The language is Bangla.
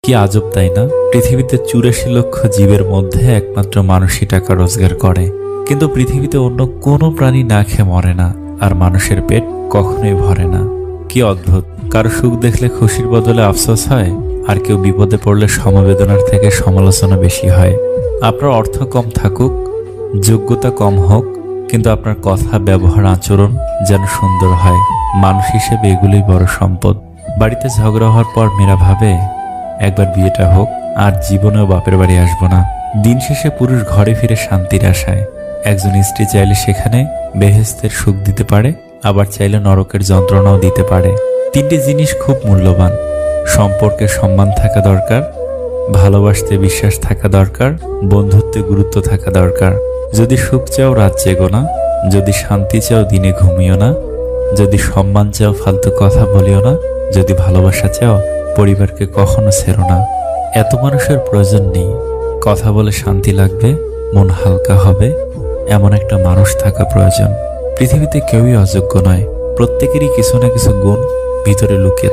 কি আজব তাই না? পৃথিবীতে 84 লক্ষ জীবের মধ্যে একমাত্র মানুষই টাকা রোজগার করে, কিন্তু পৃথিবীতে অন্য কোনো প্রাণী না খেয়ে মরে না, আর মানুষের পেট কখনোই ভরে না। কি অদ্ভুত! কারো সুখ দেখলে খুশির বদলে আফসোস হয়, আর কেউ বিপদে পড়লে সমবেদনার থেকে সমালোচনা বেশি হয়। আপনার অর্থ কম থাকুক, যোগ্যতা কম হোক, কিন্তু আপনার কথা, ব্যবহার, আচরণ যেন সুন্দর হয়। মানুষ হিসেবে এগুলোই বড় সম্পদ। বাড়িতে ঝগড়া হওয়ার পর মেয়েরা ভাবে, একবার বিয়েটা হোক, আর জীবনেও বাপের বাড়ি আসবো না। দিন শেষে পুরুষ ঘরে ফিরে শান্তির আশায়। একজন স্ত্রী চাইলে সেখানে বেহেশতের সুখ দিতে পারে, আবার চাইলে নরকের যন্ত্রণাও দিতে পারে। তিনটি জিনিস খুব মূল্যবান: সম্পর্কে সম্মান থাকা দরকার, ভালোবাসতে বিশ্বাস থাকা দরকার, বন্ধুত্বে গুরুত্ব থাকা দরকার। যদি সুখ চাও রাত জেগো না, যদি শান্তি চাও দিনে ঘুমিও না, যদি সম্মান চাও ফালতু কথা বলিও না, যদি ভালোবাসা চাও পরিবারকে কখনো ছেড়ো না। এত মানুষের প্রয়োজন নেই। কথা বলে শান্তি লাগবে, মন হালকা হবে, এমন একটা মানুষ থাকা প্রয়োজন। পৃথিবীতে কেউই অযোগ্য নয়, প্রত্যেকেরই কিছু না কিছু গুণ ভিতরে লুকিয়ে